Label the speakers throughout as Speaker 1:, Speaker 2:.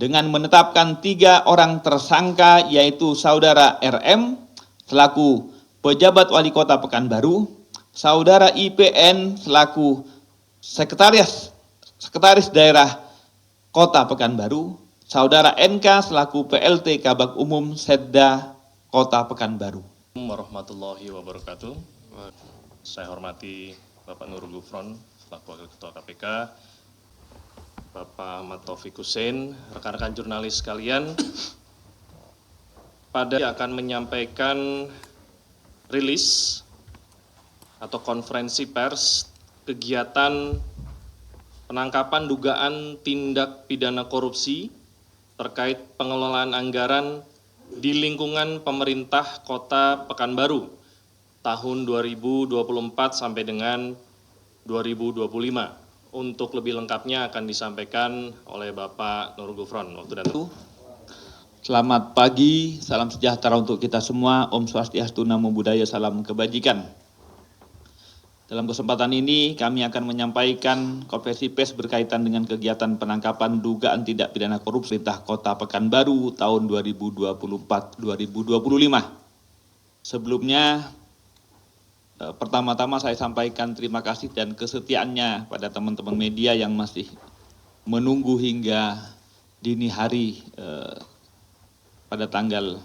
Speaker 1: dengan menetapkan 3 orang tersangka, yaitu Saudara RM selaku pejabat wali kota Pekanbaru, Saudara IPN selaku sekretaris daerah kota Pekanbaru, Saudara NK selaku PLT Kabag Umum Setda Kota Pekanbaru.
Speaker 2: Warahmatullahi wabarakatuh. Saya hormati Bapak Nurul Gufron selaku Wakil Ketua KPK, Bapak Ahmad Taufik Hussein, rekan-rekan jurnalis sekalian. Akan menyampaikan rilis atau konferensi pers kegiatan penangkapan dugaan tindak pidana korupsi terkait pengelolaan anggaran di lingkungan pemerintah Kota Pekanbaru tahun 2024 sampai dengan 2025. Untuk lebih lengkapnya akan disampaikan oleh Bapak Nurul Gufron.
Speaker 1: Selamat pagi, salam sejahtera untuk kita semua. Om Swastiastu, Namo Buddhaya, salam kebajikan. Dalam kesempatan ini kami akan menyampaikan konferensi pers berkaitan dengan kegiatan penangkapan dugaan tindak pidana korupsi pemerintah Kota Pekanbaru tahun 2024-2025. Sebelumnya, pertama-tama saya sampaikan terima kasih dan kesetiaannya pada teman-teman media yang masih menunggu hingga dini hari pada tanggal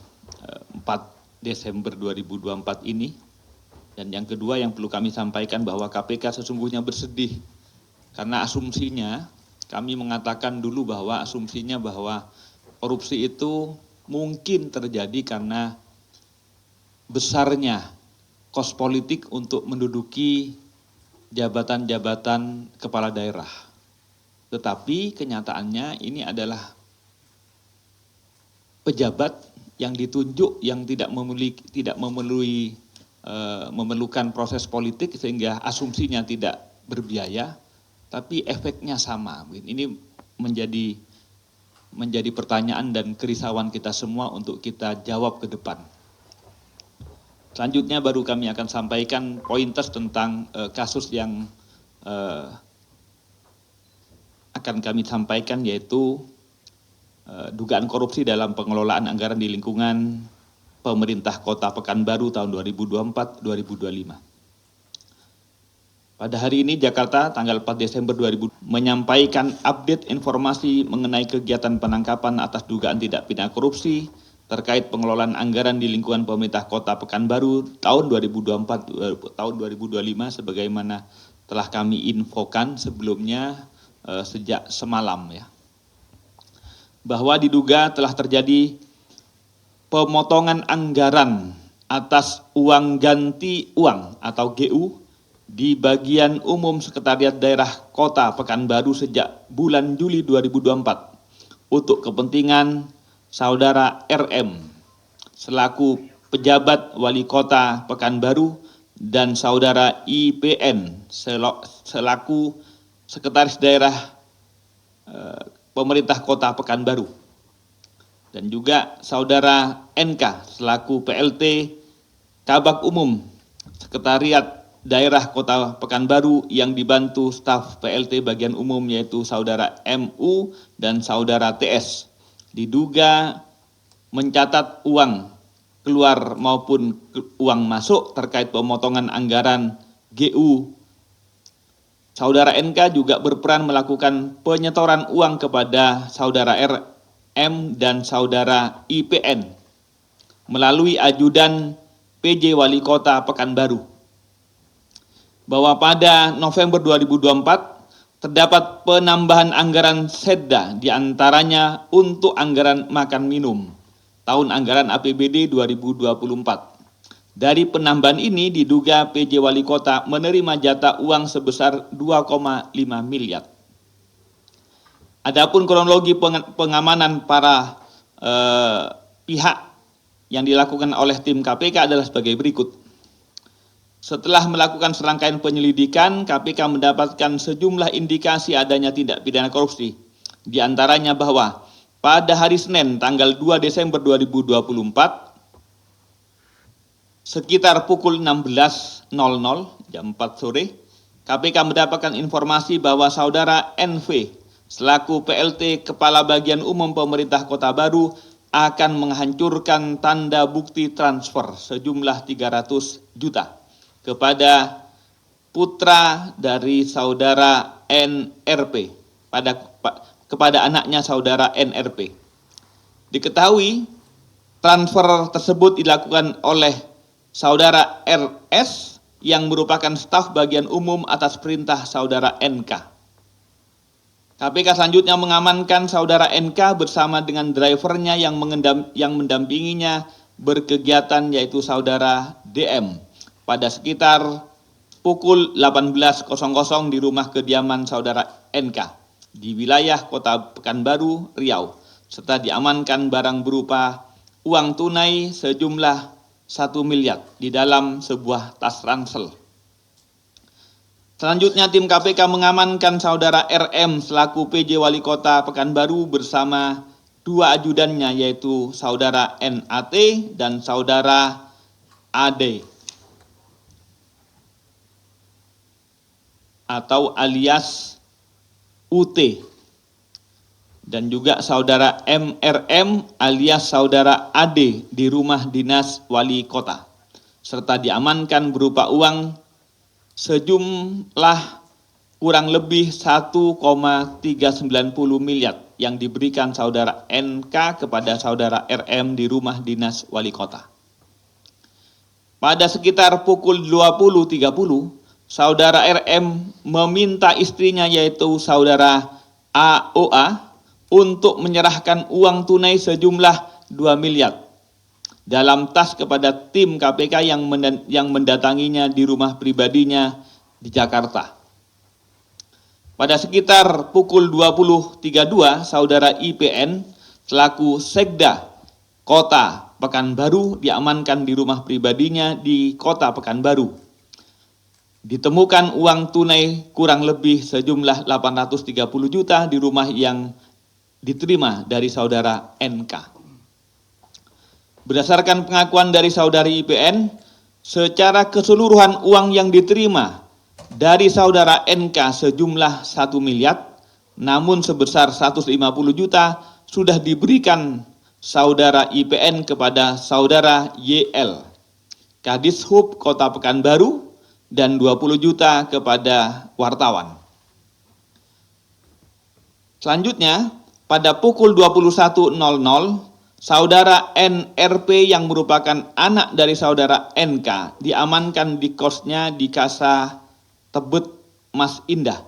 Speaker 1: 4 Desember 2024 ini. Dan yang kedua yang perlu kami sampaikan bahwa KPK sesungguhnya bersedih karena asumsinya, kami mengatakan dulu bahwa asumsinya bahwa korupsi itu mungkin terjadi karena besarnya kos politik untuk menduduki jabatan-jabatan kepala daerah. Tetapi kenyataannya ini adalah pejabat yang ditunjuk yang memerlukan proses politik sehingga asumsinya tidak berbiaya, tapi efeknya sama. Ini menjadi pertanyaan dan kerisauan kita semua untuk kita jawab ke depan. Selanjutnya baru kami akan sampaikan pointers tentang kasus yang akan kami sampaikan, yaitu dugaan korupsi dalam pengelolaan anggaran di lingkungan pemerintah Kota Pekanbaru tahun 2024-2025. Pada hari ini Jakarta tanggal 4 Desember 2020 menyampaikan update informasi mengenai kegiatan penangkapan atas dugaan tindak pidana korupsi terkait pengelolaan anggaran di lingkungan pemerintah Kota Pekanbaru tahun 2024 tahun 2025 sebagaimana telah kami infokan sebelumnya sejak semalam ya. Bahwa diduga telah terjadi pemotongan anggaran atas uang ganti uang atau GU di bagian umum Sekretariat Daerah Kota Pekanbaru sejak bulan Juli 2024 untuk kepentingan Saudara RM selaku pejabat wali kota Pekanbaru dan Saudara IPN selaku Sekretaris Daerah Pemerintah Kota Pekanbaru. Dan juga Saudara NK selaku PLT Kabag Umum Sekretariat Daerah Kota Pekanbaru yang dibantu staf PLT bagian umum yaitu Saudara MU dan Saudara TS. Diduga mencatat uang keluar maupun uang masuk terkait pemotongan anggaran GU. Saudara NK juga berperan melakukan penyetoran uang kepada Saudara RM dan Saudara IPN melalui ajudan PJ Wali Kota Pekanbaru. Bahwa pada November 2024 terdapat penambahan anggaran Setda diantaranya untuk anggaran makan minum tahun anggaran APBD 2024. Dari penambahan ini diduga PJ Wali Kota menerima jatah uang sebesar 2,5 miliar. Adapun kronologi pengamanan para pihak yang dilakukan oleh tim KPK adalah sebagai berikut. Setelah melakukan serangkaian penyelidikan, KPK mendapatkan sejumlah indikasi adanya tindak pidana korupsi. Di antaranya bahwa pada hari Senin tanggal 2 Desember 2024, sekitar pukul 16.00 jam 4 sore, KPK mendapatkan informasi bahwa Saudara NV selaku PLT Kepala Bagian Umum Pemerintah Kota Baru akan menghancurkan tanda bukti transfer sejumlah 300 juta kepada putra dari saudara NRP kepada anaknya saudara NRP. Diketahui transfer tersebut dilakukan oleh saudara RS yang merupakan staf bagian umum atas perintah saudara NK. KPK selanjutnya mengamankan saudara NK bersama dengan drivernya yang mendampinginya berkegiatan, yaitu saudara DM, pada sekitar pukul 18.00 di rumah kediaman saudara NK di wilayah Kota Pekanbaru, Riau, serta diamankan barang berupa uang tunai sejumlah 1 miliar di dalam sebuah tas ransel. Selanjutnya tim KPK mengamankan saudara RM selaku PJ Wali Kota Pekanbaru bersama 2 ajudannya, yaitu saudara NAT dan saudara AD atau alias UT, dan juga saudara MRM alias saudara AD di rumah dinas wali kota, serta diamankan berupa uang sejumlah kurang lebih 1,390 miliar yang diberikan saudara NK kepada saudara RM di rumah dinas wali kota. Pada sekitar pukul 20.30, saudara RM meminta istrinya, yaitu saudara AOA, untuk menyerahkan uang tunai sejumlah 2 miliar dalam tas kepada tim KPK yang mendatanginya di rumah pribadinya di Jakarta. Pada sekitar pukul 20.32, saudara IPN selaku Sekda Kota Pekanbaru diamankan di rumah pribadinya di Kota Pekanbaru. Ditemukan uang tunai kurang lebih sejumlah 830 juta di rumah yang diterima dari saudara NK. Berdasarkan pengakuan dari saudari IPN, secara keseluruhan uang yang diterima dari saudara NK sejumlah 1 miliar, namun sebesar 150 juta sudah diberikan saudara IPN kepada saudara YL, Kadishub Kota Pekanbaru, dan 20 juta kepada wartawan. Selanjutnya, pada pukul 21.00, saudara NRP yang merupakan anak dari saudara NK diamankan di kosnya di Casa Tebet Mas Indah.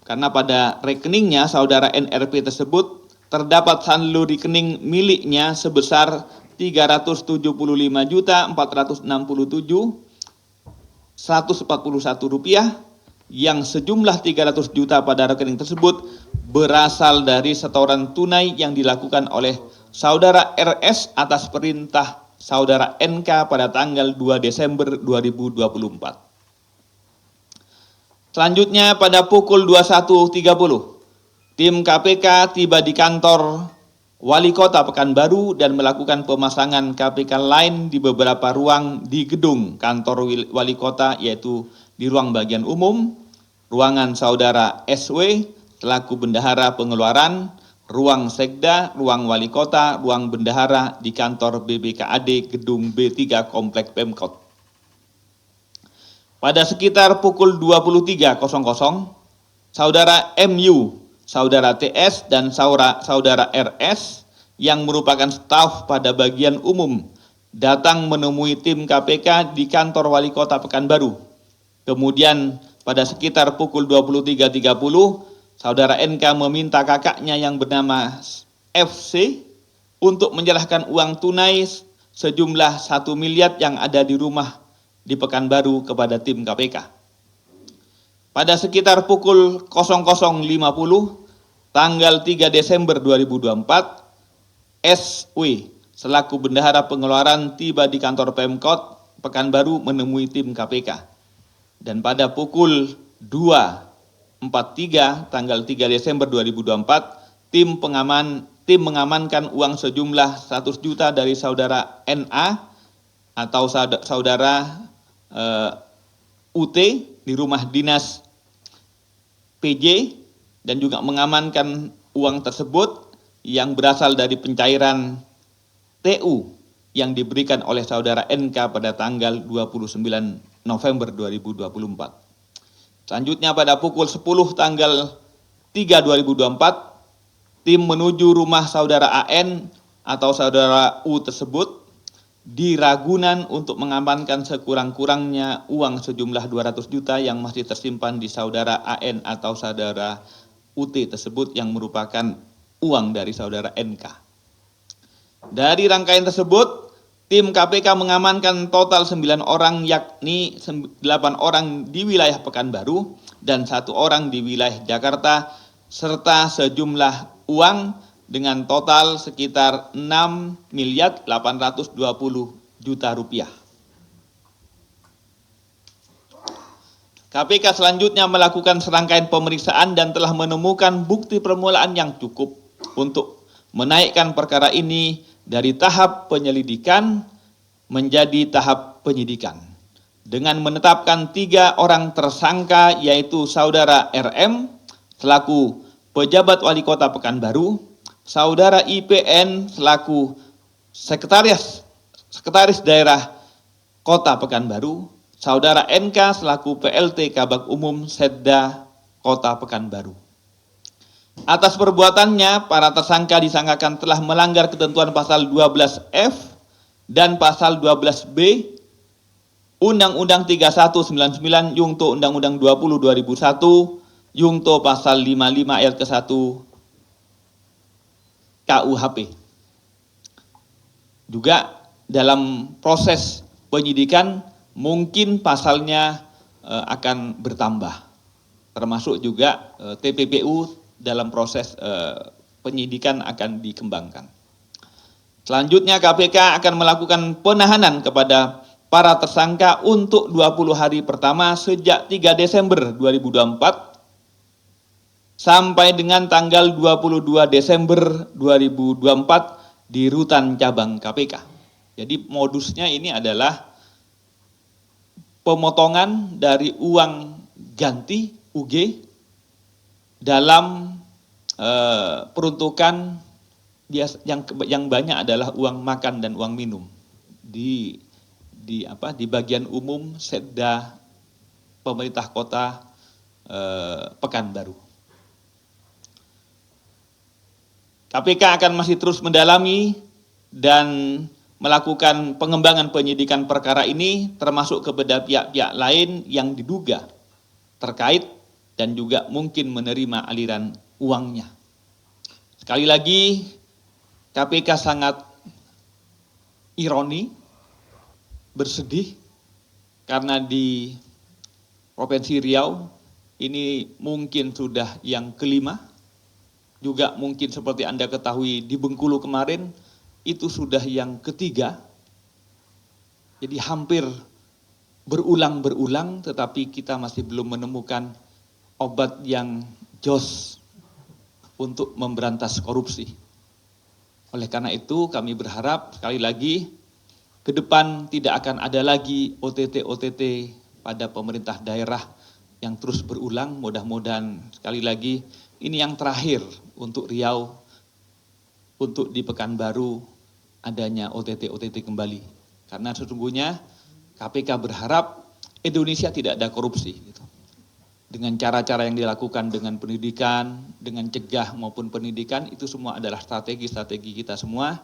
Speaker 1: Karena pada rekeningnya saudara NRP tersebut terdapat saldo rekening miliknya sebesar 375.467.141 rupiah, yang sejumlah 300 juta pada rekening tersebut berasal dari setoran tunai yang dilakukan oleh saudara RS atas perintah saudara NK pada tanggal 2 Desember 2024. Selanjutnya pada pukul 21.30, tim KPK tiba di kantor Wali Kota Pekanbaru dan melakukan pemasangan KPK lain di beberapa ruang di gedung kantor Wali Kota, yaitu di ruang bagian umum, ruangan saudara SW selaku bendahara pengeluaran, ruang Sekda, ruang Wali Kota, ruang bendahara di kantor BBKAD Gedung B3 Komplek Pemkot. Pada sekitar pukul 23.00, saudara MU, saudara TS, dan saudara RS yang merupakan staf pada bagian umum datang menemui tim KPK di kantor Wali Kota Pekanbaru. Kemudian pada sekitar pukul 23.30, saudara NK meminta kakaknya yang bernama FC untuk menyerahkan uang tunai sejumlah 1 miliar yang ada di rumah di Pekanbaru kepada tim KPK. Pada sekitar pukul 00.50, tanggal 3 Desember 2024, SW selaku bendahara pengeluaran tiba di kantor Pemkot Pekanbaru menemui tim KPK. Dan pada pukul 2.43 tanggal 3 Desember 2024, tim mengamankan uang sejumlah 100 juta dari saudara NA atau saudara UT di rumah dinas PJ dan juga mengamankan uang tersebut yang berasal dari pencairan TU yang diberikan oleh saudara NK pada tanggal 29 November 2024. Selanjutnya pada pukul 10 tanggal 3 2024, tim menuju rumah saudara AN atau saudara U tersebut di Ragunan untuk mengamankan sekurang-kurangnya uang sejumlah 200 juta yang masih tersimpan di saudara AN atau saudara UT tersebut yang merupakan uang dari saudara NK. Dari rangkaian tersebut, tim KPK mengamankan total 9 orang, yakni 8 orang di wilayah Pekanbaru dan 1 orang di wilayah Jakarta, serta sejumlah uang dengan total sekitar 6.820 juta rupiah. KPK selanjutnya melakukan serangkaian pemeriksaan dan telah menemukan bukti permulaan yang cukup untuk menaikkan perkara ini dari tahap penyelidikan menjadi tahap penyidikan dengan menetapkan 3 orang tersangka, yaitu saudara RM selaku pejabat wali kota Pekanbaru, saudara IPN selaku sekretaris daerah kota Pekanbaru, saudara NK selaku PLT Kabag Umum Setda Kota Pekanbaru. Atas perbuatannya, para tersangka disangkakan telah melanggar ketentuan pasal 12F dan pasal 12B Undang-Undang 3199 Yungto Undang-Undang 20 2001 Yungto pasal 55 ayat ke-1 KUHP. Juga dalam proses penyidikan mungkin pasalnya akan bertambah, termasuk juga TPPU dalam proses penyidikan akan dikembangkan. Selanjutnya KPK akan melakukan penahanan kepada para tersangka untuk 20 hari pertama sejak 3 Desember 2024 sampai dengan tanggal 22 Desember 2024 di rutan cabang KPK. Jadi modusnya ini adalah pemotongan dari uang ganti UG dalam peruntukan yang banyak adalah uang makan dan uang minum di bagian umum Setda pemerintah kota Pekanbaru. KPK akan masih terus mendalami dan melakukan pengembangan penyidikan perkara ini, termasuk kepada pihak-pihak lain yang diduga terkait dan juga mungkin menerima aliran uangnya. Sekali lagi, KPK sangat ironi, bersedih, karena di Provinsi Riau ini mungkin sudah yang kelima, juga mungkin seperti Anda ketahui di Bengkulu kemarin itu sudah yang ketiga. Jadi hampir berulang-berulang, tetapi kita masih belum menemukan obat yang jos untuk memberantas korupsi. Oleh karena itu kami berharap sekali lagi ke depan tidak akan ada lagi OTT pada pemerintah daerah yang terus berulang. Mudah-mudahan sekali lagi ini yang terakhir untuk Riau, untuk di Pekanbaru adanya OTT kembali. Karena sesungguhnya KPK berharap Indonesia tidak ada korupsi. Gitu. Dengan cara-cara yang dilakukan dengan pendidikan, dengan cegah maupun pendidikan, itu semua adalah strategi-strategi kita semua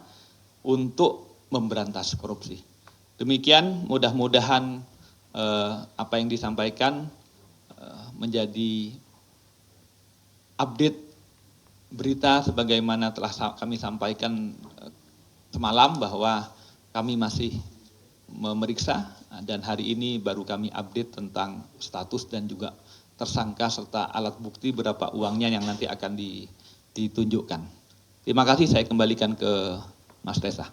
Speaker 1: untuk memberantas korupsi. Demikian, mudah-mudahan apa yang disampaikan menjadi update berita sebagaimana telah kami sampaikan semalam bahwa kami masih memeriksa dan hari ini baru kami update tentang status dan juga tersangka serta alat bukti berapa uangnya yang nanti akan ditunjukkan. Terima kasih, saya kembalikan ke Mas Tesa.